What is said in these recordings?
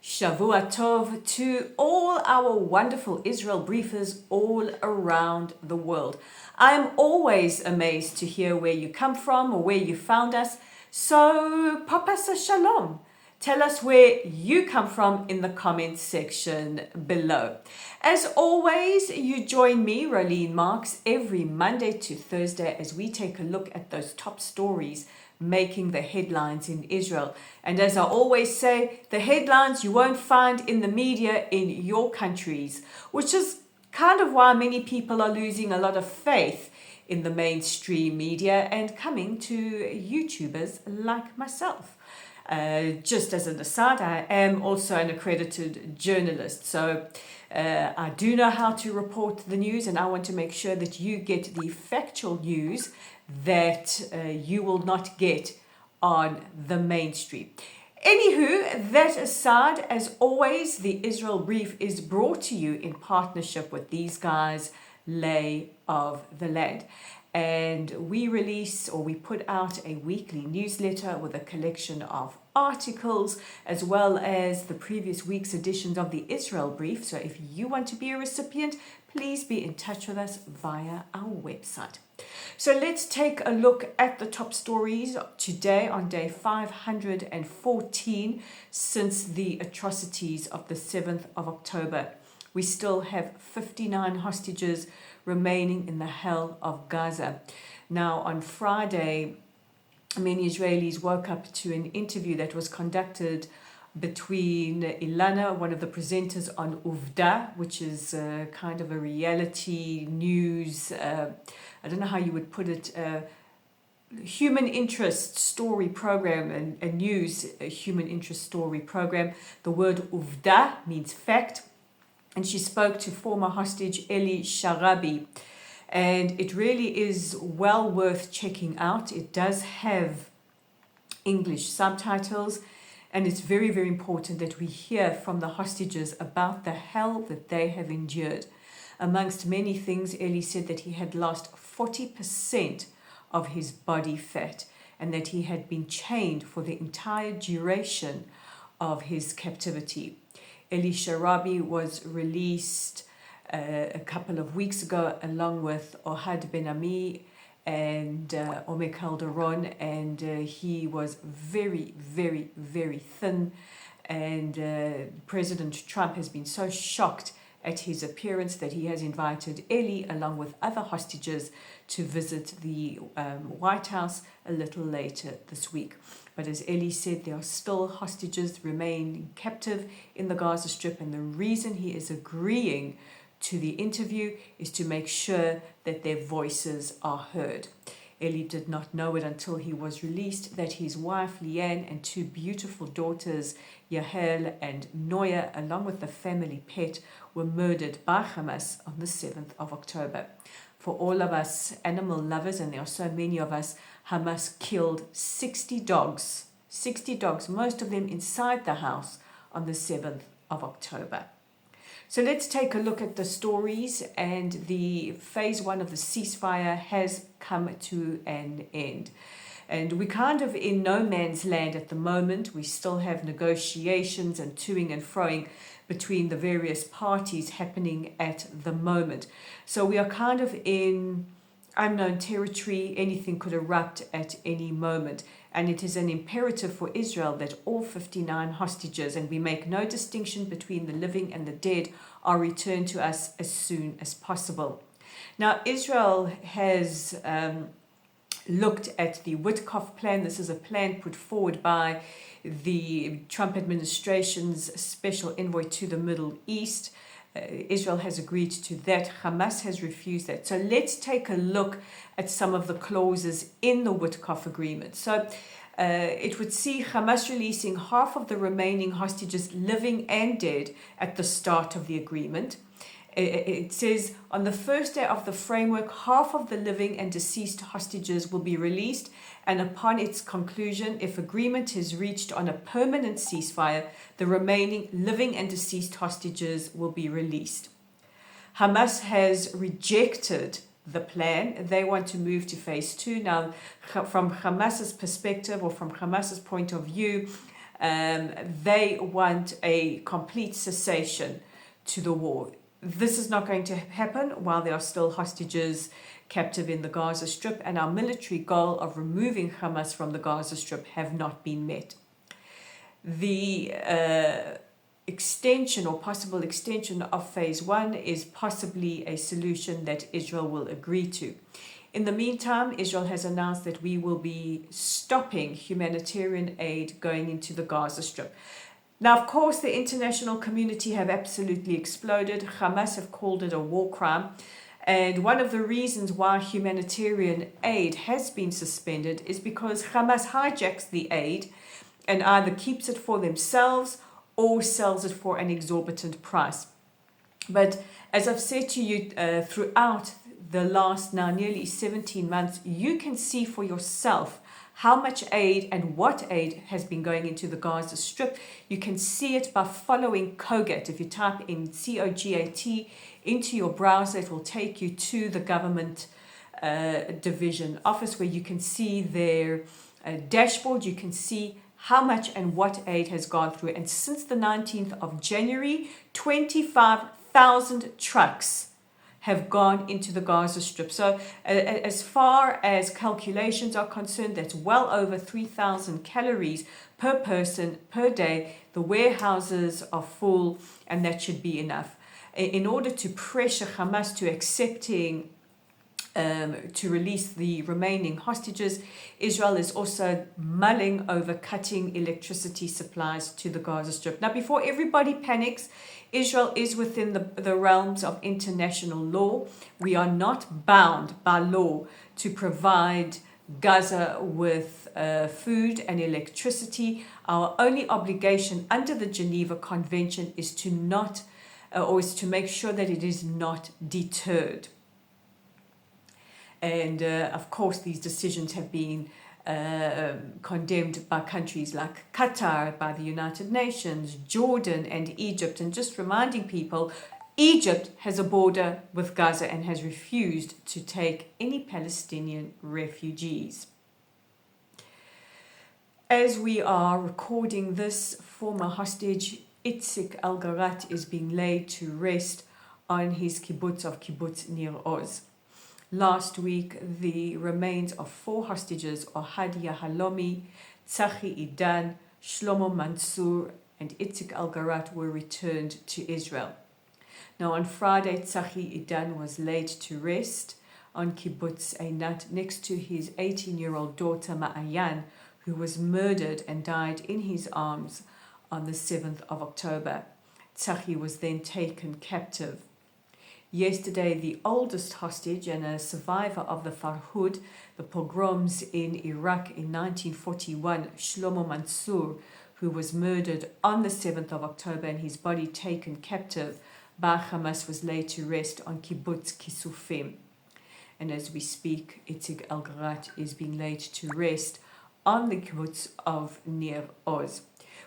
Shavua Tov to all our wonderful Israel briefers all around the world. I am always amazed to hear where you come from or where you found us. So pop us a shalom. Tell us where you come from in the comments section below. As always, you join me, Rolene Marks, every Monday to Thursday as we take a look at those top stories making the headlines in Israel. And as I always say, the headlines you won't find in the media in your countries, which is kind of why many people are losing a lot of faith in the mainstream media and coming to YouTubers like myself. Just as an aside, I am also an accredited journalist, so I do know how to report the news, and I want to make sure that you get the factual news that you will not get on the mainstream. Anywho, that aside, as always, the Israel Brief is brought to you in partnership with these guys, Lay of the Land. And we put out a weekly newsletter with a collection of articles as well as the previous week's editions of the Israel Brief. So if you want to be a recipient, please be in touch with us via our website. So let's take a look at the top stories today on day 514 since the atrocities of the 7th of October. We still have 59 hostages remaining in the hell of Gaza. Now, on Friday, many Israelis woke up to an interview that was conducted between Ilana, one of the presenters on Uvda, which is kind of a reality news, I don't know how you would put it, human interest story program, and a human interest story program. The word Uvda means fact. And she spoke to former hostage Eli Sharabi. And it really is well worth checking out. It does have English subtitles. And it's very, very important that we hear from the hostages about the hell that they have endured. Amongst many things, Eli said that he had lost 40% of his body fat and that he had been chained for the entire duration of his captivity. Eli Sharabi was released a couple of weeks ago along with Ohad Ben Ami and Omer Calderon, and he was very, very, very thin, and President Trump has been so shocked at his appearance that he has invited Eli along with other hostages to visit the White House a little later this week. But as Eli said, there are still hostages remain captive in the Gaza Strip, and the reason he is agreeing to the interview is to make sure that their voices are heard. Eli did not know it until he was released that his wife Leanne and two beautiful daughters, Yahel and Noya, along with the family pet, were murdered by Hamas on the 7th of October. For all of us animal lovers, and there are so many of us, Hamas killed 60 dogs, most of them inside the house on the 7th of October. So let's take a look at the stories, and the phase 1 of the ceasefire has come to an end. And we're kind of in no man's land at the moment. We still have negotiations and toing and froing between the various parties happening at the moment. So we are kind of in unknown territory. Anything could erupt at any moment. And it is an imperative for Israel that all 59 hostages, and we make no distinction between the living and the dead, are returned to us as soon as possible. Now, Israel has looked at the Witkoff plan. This is a plan put forward by the Trump administration's special envoy to the Middle East. Israel has agreed to that. Hamas has refused that. So let's take a look at some of the clauses in the Witkoff agreement. So it would see Hamas releasing half of the remaining hostages, living and dead, at the start of the agreement. It says, on the first day of the framework, half of the living and deceased hostages will be released, and upon its conclusion, if agreement is reached on a permanent ceasefire, the remaining living and deceased hostages will be released. Hamas has rejected the plan. They want to move to phase 2. Now, from Hamas's perspective, or from Hamas's point of view, They want a complete cessation to the war. This is not going to happen while there are still hostages captive in the Gaza Strip, and our military goal of removing Hamas from the Gaza Strip have not been met. The extension or possible extension of phase 1 is possibly a solution that Israel will agree to. In the meantime, Israel has announced that we will be stopping humanitarian aid going into the Gaza Strip. Now, of course, the international community have absolutely exploded. Hamas have called it a war crime. And one of the reasons why humanitarian aid has been suspended is because Hamas hijacks the aid and either keeps it for themselves or sells it for an exorbitant price. But as I've said to you throughout the last now nearly 17 months, you can see for yourself how much aid and what aid has been going into the Gaza Strip. You can see it by following COGAT. If you type in COGAT into your browser, it will take you to the government division office where you can see their dashboard. You can see how much and what aid has gone through. And since the 19th of January, 25,000 trucks have gone into the Gaza Strip. So as far as calculations are concerned, that's well over 3,000 calories per person per day. The warehouses are full, and that should be enough. In order to pressure Hamas to accepting to release the remaining hostages, Israel is also mulling over cutting electricity supplies to the Gaza Strip. Now, before everybody panics, Israel is within the realms of international law. We are not bound by law to provide Gaza with food and electricity. Our only obligation under the Geneva Convention is to make sure that it is not deterred. And of course, these decisions have been condemned by countries like Qatar, by the United Nations, Jordan, and Egypt. And just reminding people, Egypt has a border with Gaza and has refused to take any Palestinian refugees. As we are recording this, former hostage Itzik Al-Garat is being laid to rest on his kibbutz of Kibbutz Nir Oz. Last week, the remains of 4 hostages, Ohad Yahalomi, Tzachi Idan, Shlomo Mansour, and Itzik Al-Garat, were returned to Israel. Now, on Friday, Tzachi Idan was laid to rest on Kibbutz Einat next to his 18-year-old daughter Ma'ayan, who was murdered and died in his arms on the 7th of October. Tzachi was then taken captive. Yesterday, the oldest hostage and a survivor of the Farhud, the pogroms in Iraq in 1941, Shlomo Mansour, who was murdered on the 7th of October and his body taken captive by Hamas, was laid to rest on Kibbutz Kisufim. And as we speak, Itzik Al-Garat is being laid to rest on the kibbutz of Nir Oz.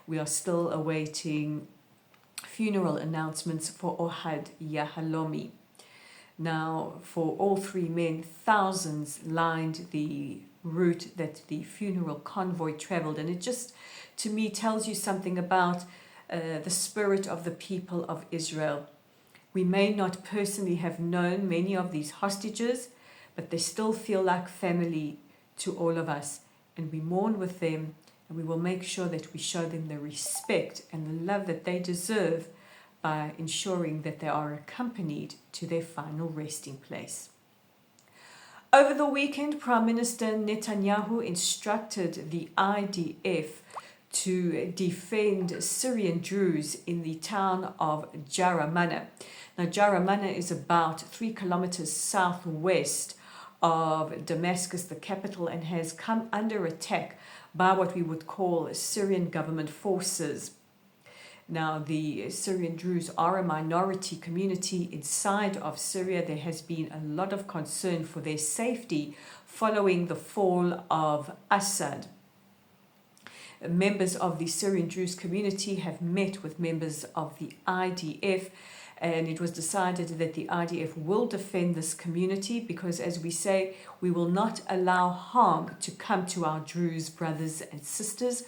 We are still awaiting funeral announcements for Ohad Yahalomi. Now, for all 3 men, thousands lined the route that the funeral convoy traveled, and it just, to me, tells you something about the spirit of the people of Israel. We may not personally have known many of these hostages, but they still feel like family to all of us, and we mourn with them. And we will make sure that we show them the respect and the love that they deserve by ensuring that they are accompanied to their final resting place. Over the weekend, Prime Minister Netanyahu instructed the IDF to defend Syrian Druze in the town of Jaramana. Now, Jaramana is about 3 kilometers southwest of Damascus, the capital, and has come under attack by what we would call Syrian government forces. Now, the Syrian Druze are a minority community inside of Syria. There has been a lot of concern for their safety following the fall of Assad. Members of the Syrian Druze community have met with members of the IDF, And it was decided that the IDF will defend this community because, as we say, we will not allow harm to come to our Druze brothers and sisters.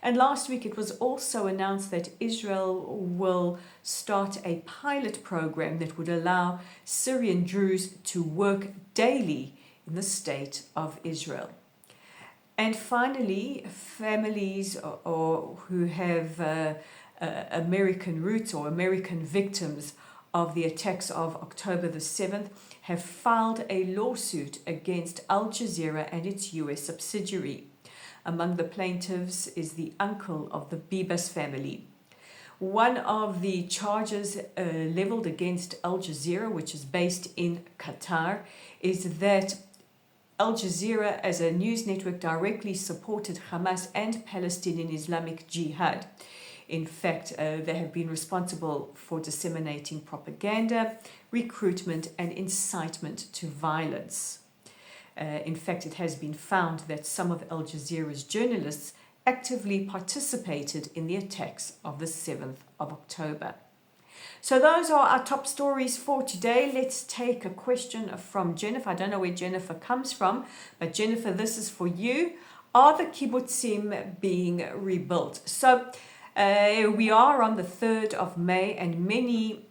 And last week it was also announced that Israel will start a pilot program that would allow Syrian Druze to work daily in the state of Israel. And finally, families or who have American roots or American victims of the attacks of October the 7th have filed a lawsuit against Al Jazeera and its US subsidiary. Among the plaintiffs is the uncle of the Bibas family. One of the charges leveled against Al Jazeera, which is based in Qatar, is that Al Jazeera, as a news network, directly supported Hamas and Palestinian Islamic Jihad. In fact, they have been responsible for disseminating propaganda, recruitment, and incitement to violence. In fact, it has been found that some of Al Jazeera's journalists actively participated in the attacks of the 7th of October. So those are our top stories for today. Let's take a question from Jennifer. I don't know where Jennifer comes from, but Jennifer, this is for you. Are the kibbutzim being rebuilt? So we are on the 3rd of May, and many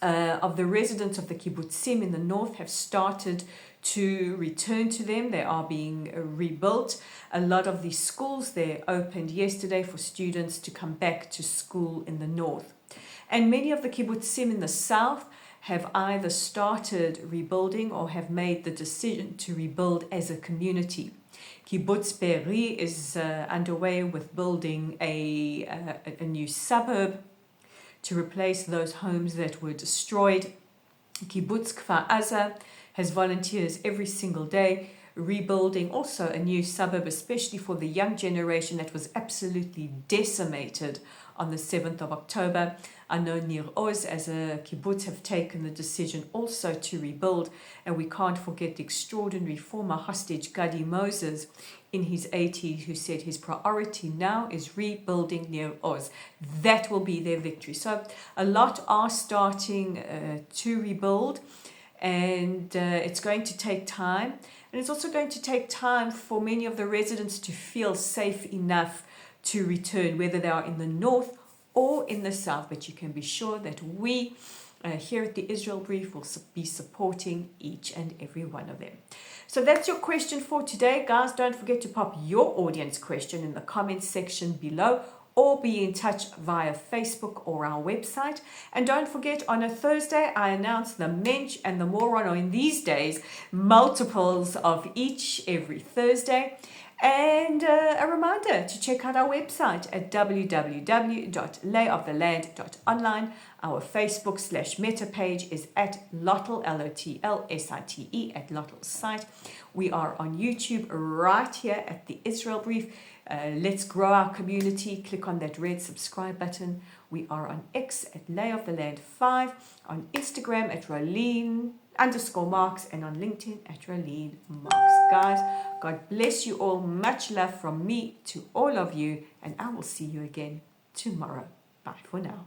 of the residents of the kibbutzim in the north have started to return to them. They are being rebuilt. A lot of the schools there opened yesterday for students to come back to school in the north. And many of the kibbutzim in the south have either started rebuilding or have made the decision to rebuild as a community. Kibbutz Be'eri is underway with building a new suburb to replace those homes that were destroyed. Kibbutz Kfar Aza has volunteers every single day rebuilding also a new suburb, especially for the young generation that was absolutely decimated on the 7th of October. I know Nir Oz as a kibbutz have taken the decision also to rebuild, and we can't forget the extraordinary former hostage Gadi Moses in his 80s who said his priority now is rebuilding Nir Oz. That will be their victory. So a lot are starting to rebuild, and it's going to take time. And it's also going to take time for many of the residents to feel safe enough to return, whether they are in the north or in the south. But you can be sure that we here at the Israel Brief will be supporting each and every one of them. So that's your question for today. Guys, don't forget to pop your audience question in the comments section below, or be in touch via Facebook or our website. And don't forget, on a Thursday, I announce the Mensch and the Moron, or in these days, multiples of each every Thursday. And a reminder to check out our website at www.layoftheland.online. Our Facebook/Meta page is at Lottel, LOTLSITE, at Lottel's site. We are on YouTube right here at the Israel Brief. Let's grow our community. Click on that red subscribe button. We are on X at layoftheland5, on Instagram at Rolene_Marks, and on LinkedIn at Rolene Marks. Guys, God bless you all. Much love from me to all of you, and I will see you again tomorrow. Bye for now.